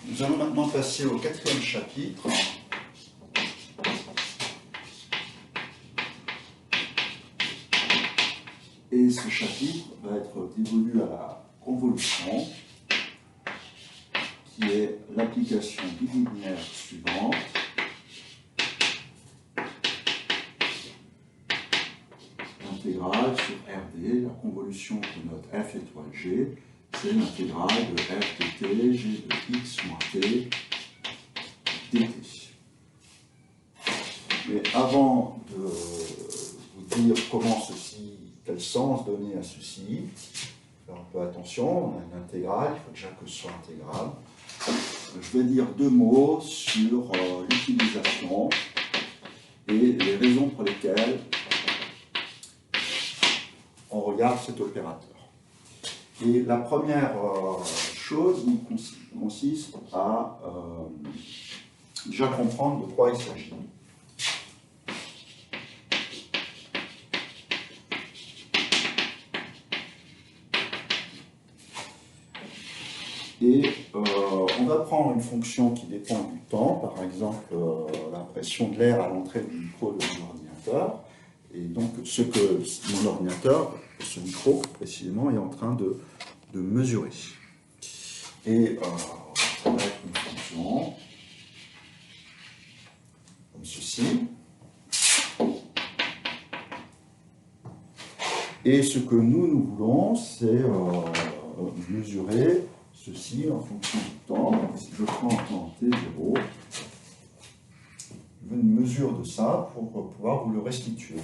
Nous allons maintenant passer au quatrième chapitre. Et ce chapitre va être dévolu à la convolution, qui est l'application bilinéaire suivante. L'intégrale sur RD, la convolution que note f étoile g, c'est l'intégrale de f de t, g de x moins t, dt. Mais avant de vous dire comment ceci, quel sens donner à ceci, faire un peu attention, on a une intégrale, il faut déjà que ce soit intégrale. Je vais dire deux mots sur l'utilisation et les raisons pour lesquelles on regarde cet opérateur. Et la première chose consiste à déjà comprendre de quoi il s'agit. Et on va prendre une fonction qui dépend du temps, par exemple la pression de l'air à l'entrée du micro de mon ordinateur. Et donc ce que mon ordinateur, ce micro précisément, est en train de mesurer. Et ça va être une fonction comme ceci. Et ce que nous voulons, c'est mesurer ceci en fonction du temps. Donc, si je prends un temps t0, je veux une mesure de ça pour pouvoir vous le restituer.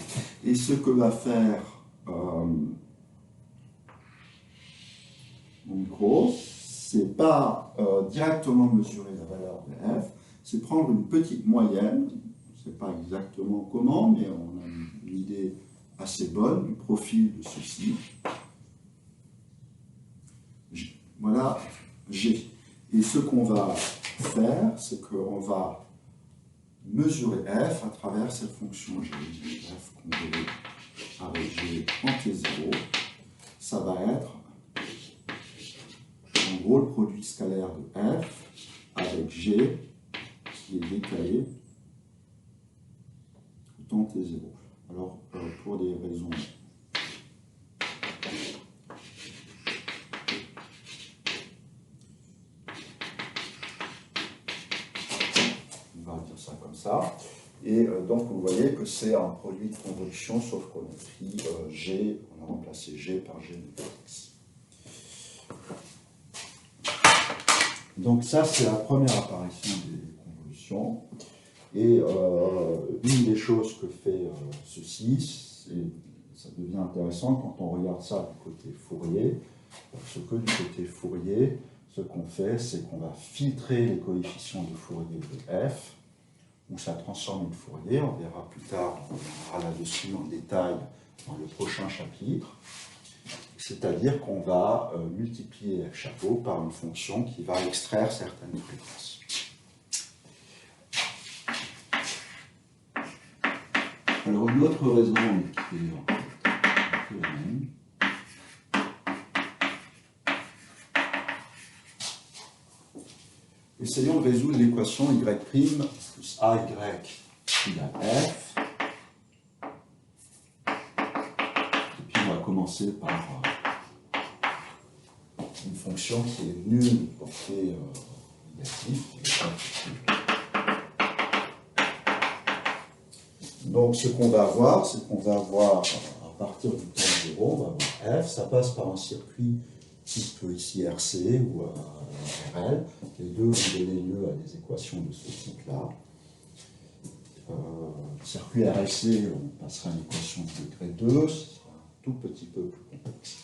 Et ce que va faire mon micro, c'est pas directement mesurer la valeur de f, c'est prendre une petite moyenne, je ne sais pas exactement comment, mais on a une idée assez bonne du profil de ceci. Voilà G. Et ce qu'on va faire, c'est qu'on va mesurer f à travers cette fonction G. F convolé avec G en T0. Ça va être en gros le produit scalaire de f avec G qui est décalé au temps T0. Alors, pour des raisons comme ça. Et donc vous voyez que c'est un produit de convolution, sauf qu'on a pris G, on a remplacé G par G de x. Donc ça, c'est la première apparition des convolutions. Et une des choses que fait ceci, ça devient intéressant quand on regarde ça du côté Fourier, parce que du côté Fourier, ce qu'on fait, c'est qu'on va filtrer les coefficients de Fourier de f, où ça transforme une Fourier, on verra plus tard, on verra là-dessus en détail dans le prochain chapitre, c'est-à-dire qu'on va multiplier f chapeau par une fonction qui va extraire certaines fréquences. Alors une autre raison qui est un peu la même, essayons de résoudre l'équation y' plus ay égale f. Et puis on va commencer par une fonction qui est nulle portée négative. Donc ce qu'on va avoir, c'est qu'on va avoir à partir du temps 0, on va avoir f, ça passe par un circuit type ici RC ou RL. Les deux vont donner lieu à des équations de ce type-là. Circuit RLC, on passera à une équation de degré 2, ce sera un tout petit peu plus complexe.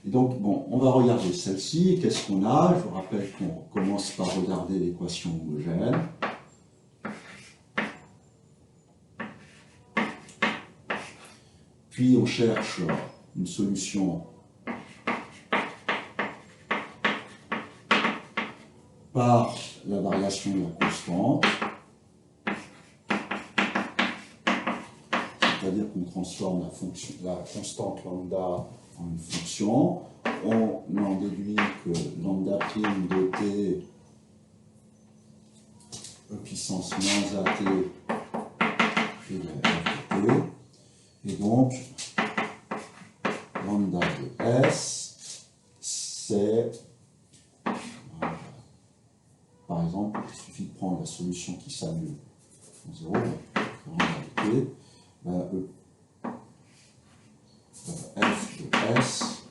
Et donc, bon, on va regarder celle-ci. Qu'est-ce qu'on a? Je vous rappelle qu'on commence par regarder l'équation homogène. Puis on cherche une solution par la variation de la constante, c'est-à-dire qu'on transforme la constante lambda en une fonction. On en déduit que lambda prime de t E puissance moins AT égale F de T. Et donc, lambda de S, c'est, par exemple, il suffit de prendre la solution qui s'annule en 0, lambda de T, F de S,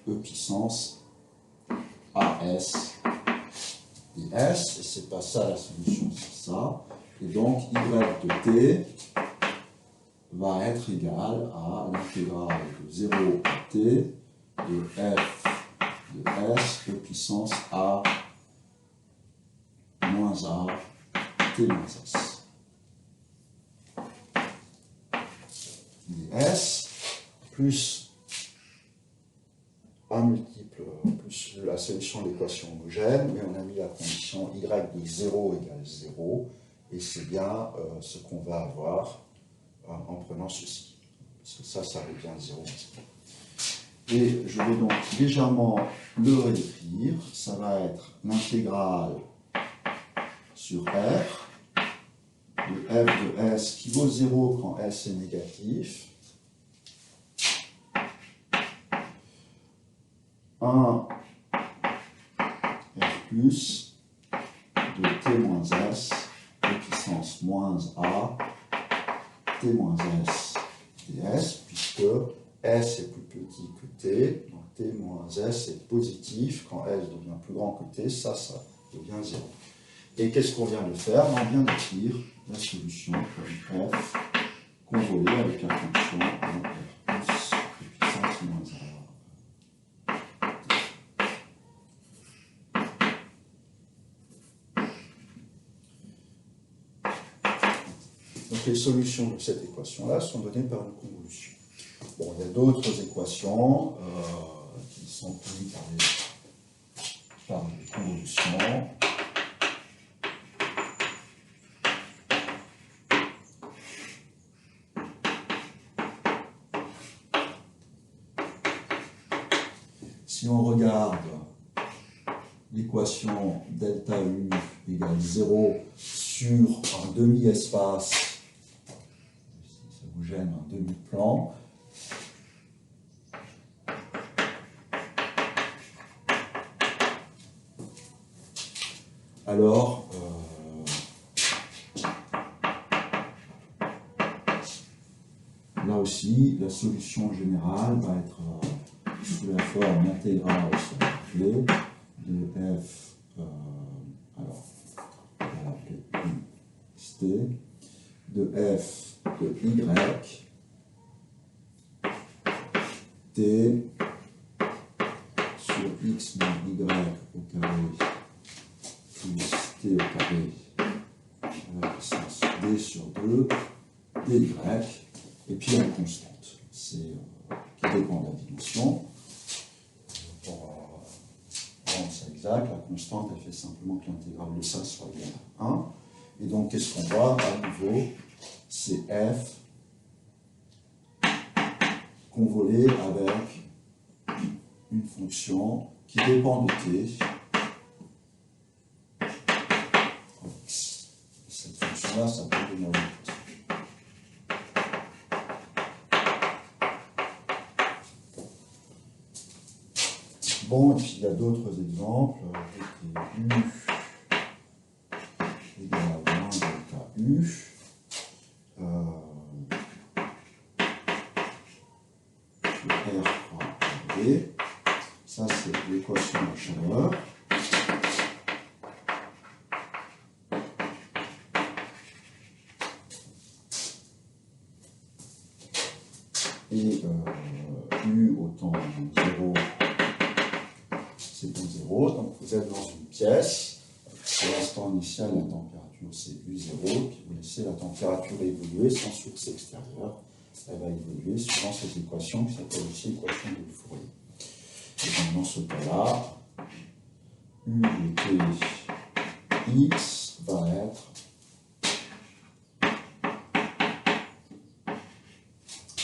E puissance AS DS, et c'est pas ça la solution, c'est ça. Et donc, Y de T va être égal à l'intégrale de 0 à T de F de S E puissance A moins A T moins S. ds plus un multiple plus la solution de l'équation homogène, mais on a mis la condition y de 0 égale 0, et c'est bien ce qu'on va avoir en prenant ceci, parce que ça revient 0. Et je vais donc légèrement le réécrire, ça va être l'intégrale sur R, de f de S qui vaut 0 quand S est négatif, 1 F plus de T moins S, T puissance moins A, T moins S ds, puisque S est plus petit que T, donc T moins S est positif, quand S devient plus grand que T, ça devient 0. Et qu'est-ce qu'on vient de faire? On vient d'écrire la solution comme F convolée avec la fonction R plus de puissance moins A. Donc les solutions de cette équation-là sont données par une convolution. Bon, il y a d'autres équations qui sont données par les convolutions. Si on regarde l'équation delta U égale 0 sur un demi-espace, ça vous gêne, un demi-plan, alors là aussi, la solution générale va être sous la forme intégrale sur la clé de f, alors on va l'appeler st, de f de y t sur x moins y au carré plus t au carré à la puissance d sur 2 dy, et puis la constante, qui dépend de la dimension. Pour rendre ça exact, la constante, elle fait simplement que l'intégrale de ça soit égale à 1. Et donc, qu'est-ce qu'on voit à nouveau? C'est f convolé avec une fonction qui dépend de t. Cette fonction-là, ça peut donner une équation. Bon, et puis il y a d'autres exemples. U égale à moins delta U. R fois RD. Ça, c'est l'équation de chaleur. Et U autant 0, c'est bon 0. Donc vous êtes dans une pièce. Pour l'instant initial, la température c'est U0. Puis vous laissez la température évoluer sans source extérieure. Elle va évoluer suivant cette équation qui s'appelle aussi l'équation de Fourier. Et donc dans ce cas-là, U de t x va être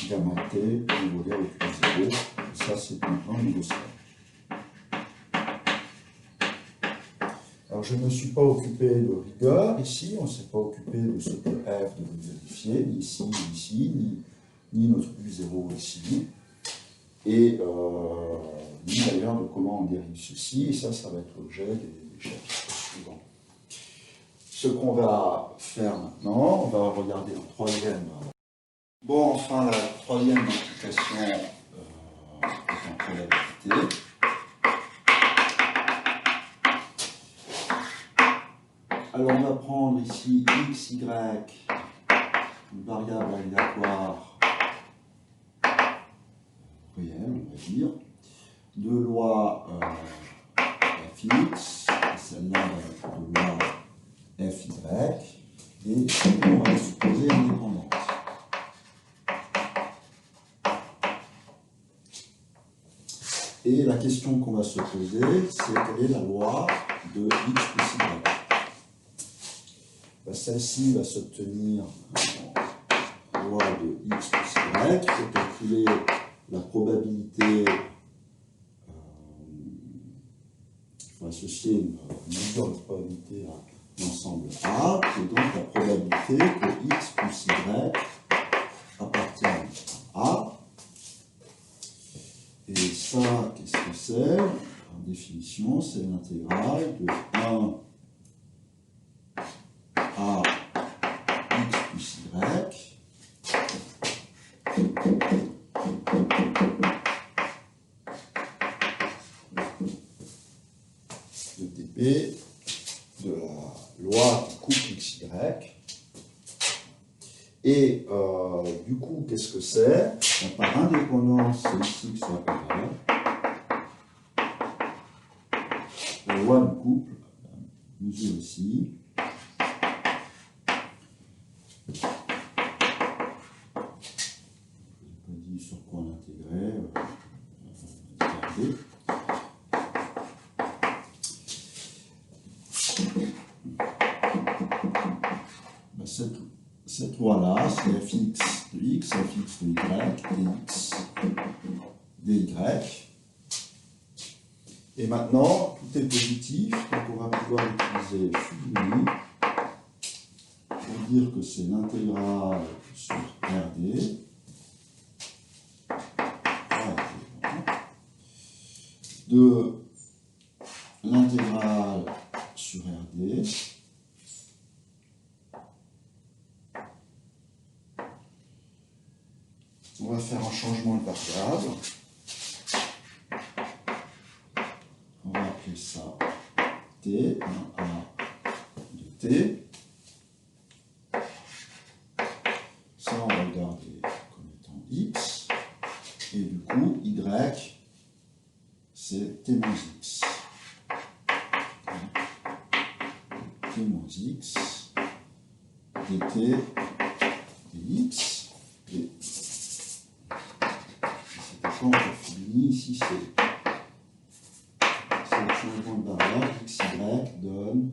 gamma t convolé avec U0. Et ça, c'est maintenant une stable. Alors, je ne me suis pas occupé de rigueur ici, on ne s'est pas occupé de ce que f devait vérifier, ni ici, ni ici, ni notre U0 ici, et ni d'ailleurs de comment on dérive ceci, et ça va être l'objet des chapitres suivants. Ce qu'on va faire maintenant, on va regarder un troisième. Bon, enfin, la troisième implication est en probabilité. Alors, on va prendre ici x, y, une variable aléatoire réelle, on va dire, de loi fx, celle-là de loi fy, et on va supposer indépendante. Et la question qu'on va se poser, c'est quelle est la loi de x plus y. Celle-ci va s'obtenir en loi de x plus y. Il faut calculer la probabilité. Il faut associer une mesure de probabilité à l'ensemble A, et donc la probabilité que x plus y appartienne à A. Et ça, qu'est-ce que c'est? En définition, c'est l'intégrale de 1 à x plus y de dp de la loi qui coupe xy. Et du coup, qu'est-ce que c'est? Par indépendance, c'est ici que ça apparaît. La loi du couple, mesure ici. Je n'ai pas dit sur quoi on intégrait. Cette loi-là, c'est fx de x, fx de y, dx dy. Et maintenant, tout est positif, donc on va pouvoir utiliser Fubini pour dire que c'est l'intégrale sur RD, de l'intégrale sur RD on va faire un changement de variable. On va appeler ça t, 1a de t. Ça, on va le garder comme étant x. Et du coup, y, c'est t moins x. T moins x, dt, dx. Et quand on finit, ici, c'est le changement de variable, xy donne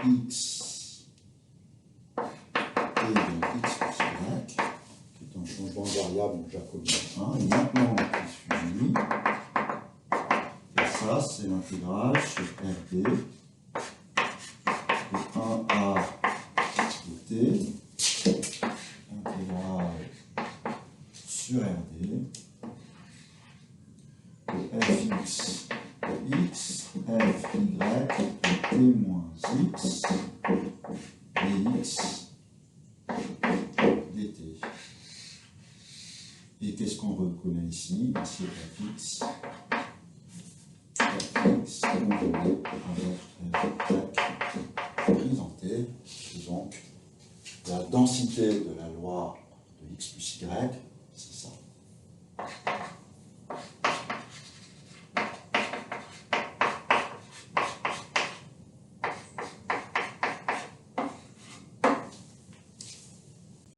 x et donc x plus y, qui est un changement de variable jacobien 1. Et maintenant, on peut finir. Et ça, c'est l'intégrale sur RD de 1a de t, intégrale sur RD de fx de x, fy de t moins x dx dt. Et qu'est-ce qu'on reconnaît ici? C'est fx conjugué avec présenté. Donc, la densité de la loi de x plus y, c'est ça.